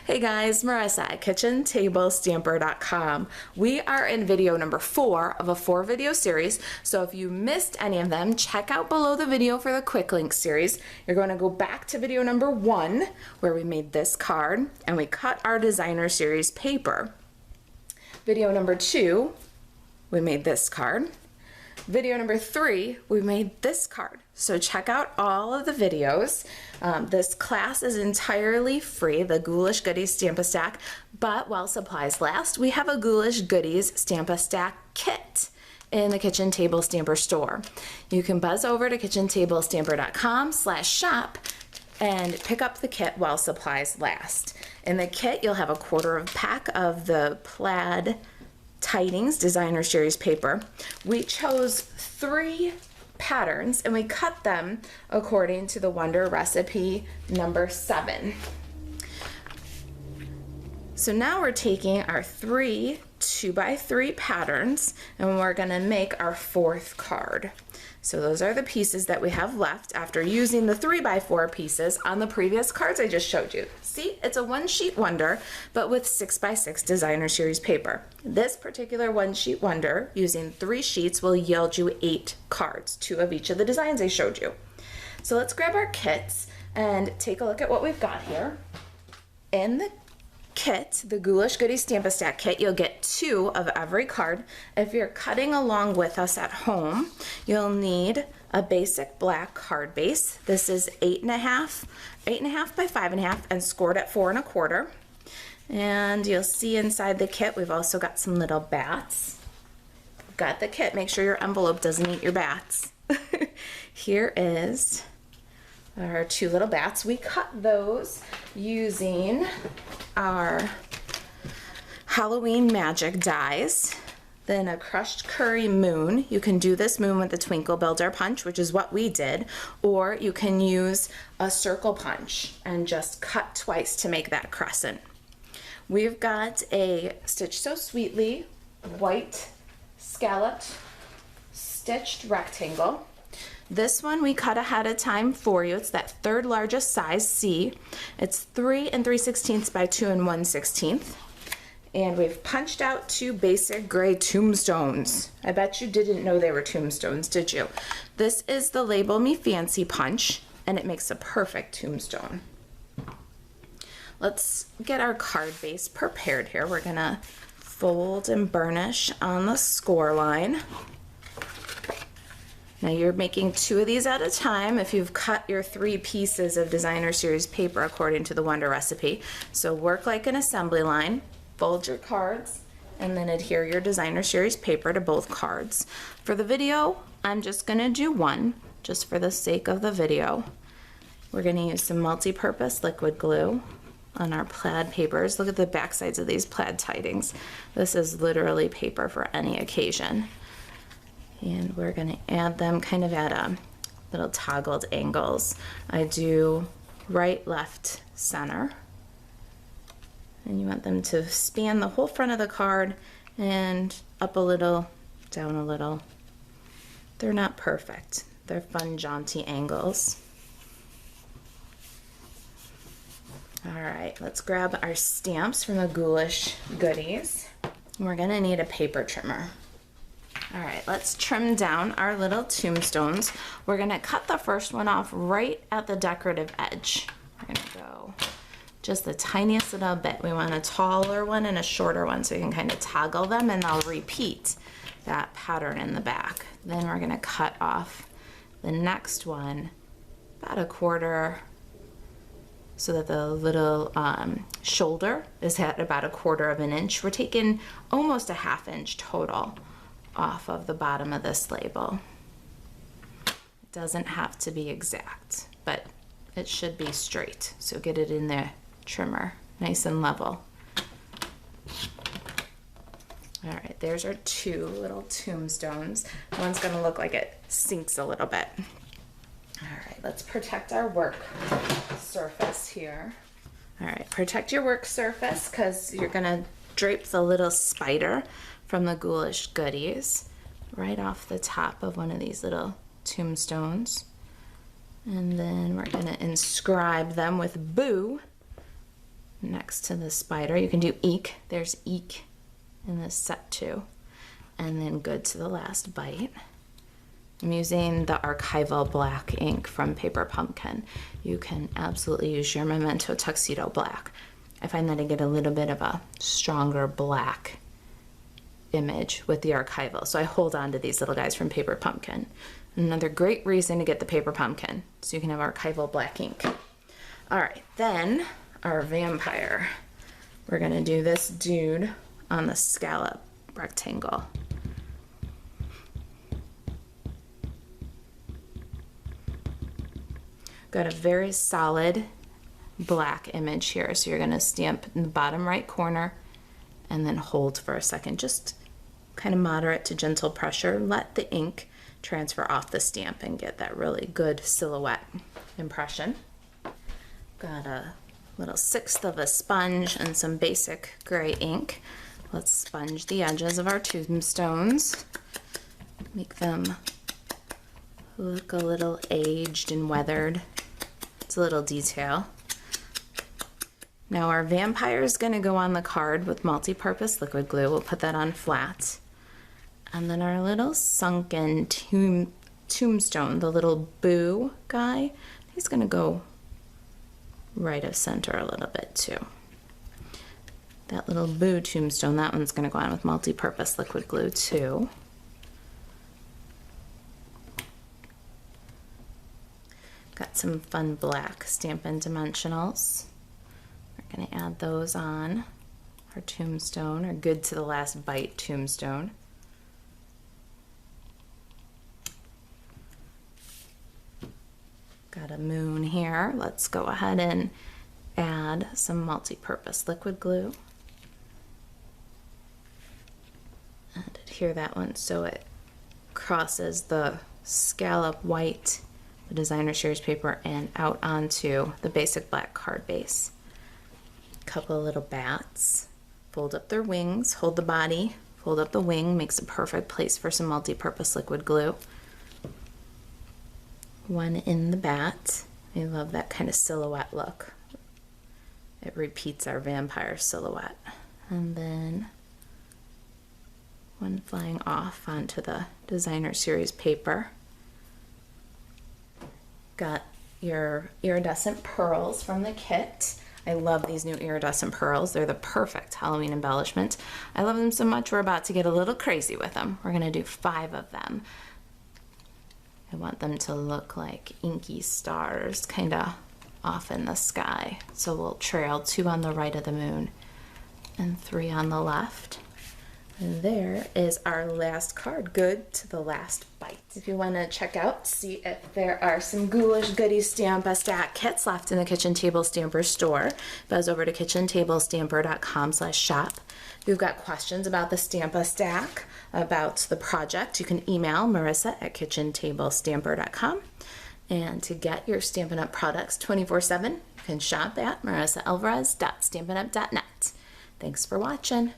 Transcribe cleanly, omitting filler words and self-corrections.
Hey guys, Marissa at KitchenTableStamper.com. We are in video number 4 of a 4-video series, so if you missed any of them, check out below the video for the quick link series. You're going to go back to video number 1 where we made this card and we cut our designer series paper. Video number 2, we made this card. Video number 3, we made this card. So check out all of the videos. This class is entirely free, the Ghoulish Goodies Stamp-A-Stack, but while supplies last, we have a Ghoulish Goodies Stamp-A-Stack kit in the Kitchen Table Stamper store. You can buzz over to KitchenTableStamper.com/shop and pick up the kit while supplies last. In the kit, you'll have a quarter of a pack of the plaid Tidings designer series paper. We chose 3 patterns and we cut them according to the Wonder recipe number 7. So now we're taking our 3 2x3 patterns and we're going to make our 4th card. So those are the pieces that we have left after using the 3x4 pieces on the previous cards I just showed you. See, it's a one-sheet wonder, but with 6x6 designer series paper. This particular one-sheet wonder, using 3 sheets, will yield you 8 cards, 2 of each of the designs I showed you. So let's grab our kits and take a look at what we've got here. In the kit, the Ghoulish Goodies Stamp-A-Stack kit, you'll get 2 of every card. If you're cutting along with us at home, you'll need a basic black card base. This is 8.5 by 5.5 and scored at 4 1/4. And you'll see inside the kit, we've also got some little bats. Got the kit, make sure your envelope doesn't eat your bats. Here is our 2 little bats. We cut those using our Halloween magic dies, then a crushed curry moon. You can do this moon with the twinkle builder punch, which is what we did, or you can use a circle punch and just cut twice to make that crescent. We've got a Stitch So Sweetly white scalloped stitched rectangle. This one we cut ahead of time for you. It's that 3rd largest size, C. It's 3 3/16 by 2 1/16. And we've punched out 2 basic gray tombstones. I bet you didn't know they were tombstones, did you? This is the Label Me Fancy punch, and it makes a perfect tombstone. Let's get our card base prepared here. We're gonna fold and burnish on the score line. Now you're making 2 of these at a time if you've cut your 3 pieces of designer series paper according to the Wonder recipe. So work like an assembly line, fold your cards, and then adhere your designer series paper to both cards. For the video, I'm just gonna do 1, just for the sake of the video. We're gonna use some multi-purpose liquid glue on our plaid papers. Look at the back sides of these plaid tidings. This is literally paper for any occasion. And we're going to add them kind of at a little toggled angles. I do right, left, center. And you want them to span the whole front of the card and up a little, down a little. They're not perfect. They're fun, jaunty angles. All right, let's grab our stamps from the Ghoulish Goodies. We're going to need a paper trimmer. All right, let's trim down our little tombstones. We're gonna cut the first one off right at the decorative edge. We're gonna go just the tiniest little bit. We want a taller one and a shorter one so you can kind of toggle them, and they'll repeat that pattern in the back. Then we're gonna cut off the next one about 1/4 so that the little shoulder is at about 1/4 of an inch. We're taking almost a 1/2 inch total off of the bottom of this label. It doesn't have to be exact, but it should be straight. So get it in the trimmer, nice and level. All right, there's our 2 little tombstones. One's gonna look like it sinks a little bit. All right, let's protect our work surface here. All right, protect your work surface because you're gonna drape the little spider from the Ghoulish Goodies right off the top of one of these little tombstones. And then we're gonna inscribe them with Boo next to the spider. You can do eek. There's eek in this set too. And then good to the last bite. I'm using the archival black ink from Paper Pumpkin. You can absolutely use your Memento Tuxedo black. I find that I get a little bit of a stronger black image with the archival. So I hold on to these little guys from Paper Pumpkin. Another great reason to get the Paper Pumpkin, so you can have archival black ink. All right, then our vampire. We're gonna do this dude on the scallop rectangle. Got a very solid black image here, so you're gonna stamp in the bottom right corner and then hold for a second. Just kind of moderate to gentle pressure. Let the ink transfer off the stamp and get that really good silhouette impression. Got a little 1/6 of a sponge and some basic gray ink. Let's sponge the edges of our tombstones. Make them look a little aged and weathered. It's a little detail. Now our vampire is going to go on the card with multi-purpose liquid glue. We'll put that on flat. And then our little sunken tombstone, the little boo guy, he's going to go right of center a little bit too. That little boo tombstone, that one's going to go on with multi-purpose liquid glue too. Got some fun black Stampin' Dimensionals. We're going to add those on our tombstone, or good to the last bite tombstone. Got a moon here. Let's go ahead and add some multi-purpose liquid glue. And adhere that one so it crosses the scallop white, the designer series paper, and out onto the basic black card base. Couple of little bats. Fold up their wings, hold the body, fold up the wing, makes a perfect place for some multi-purpose liquid glue. One in the bat. I love that kind of silhouette look. It repeats our vampire silhouette. And then one flying off onto the designer series paper. Got your iridescent pearls from the kit. I love these new iridescent pearls. They're the perfect Halloween embellishment. I love them so much we're about to get a little crazy with them. We're gonna do 5 of them. I want them to look like inky stars kind of off in the sky. So we'll trail 2 on the right of the moon and 3 on the left. And there is our last card, good to the last bite. If you want to check out, see if there are some Ghoulish Goodies Stamp-A-Stack kits left in the Kitchen Table Stamper store, buzz over to kitchentablestamper.com/shop. If you've got questions about the Stamp-A-Stack, about the project, you can email Marisa at kitchentablestamper.com. And to get your Stampin' Up! Products 24/7, you can shop at marisaalvarez.stampinup.net. Thanks for watching.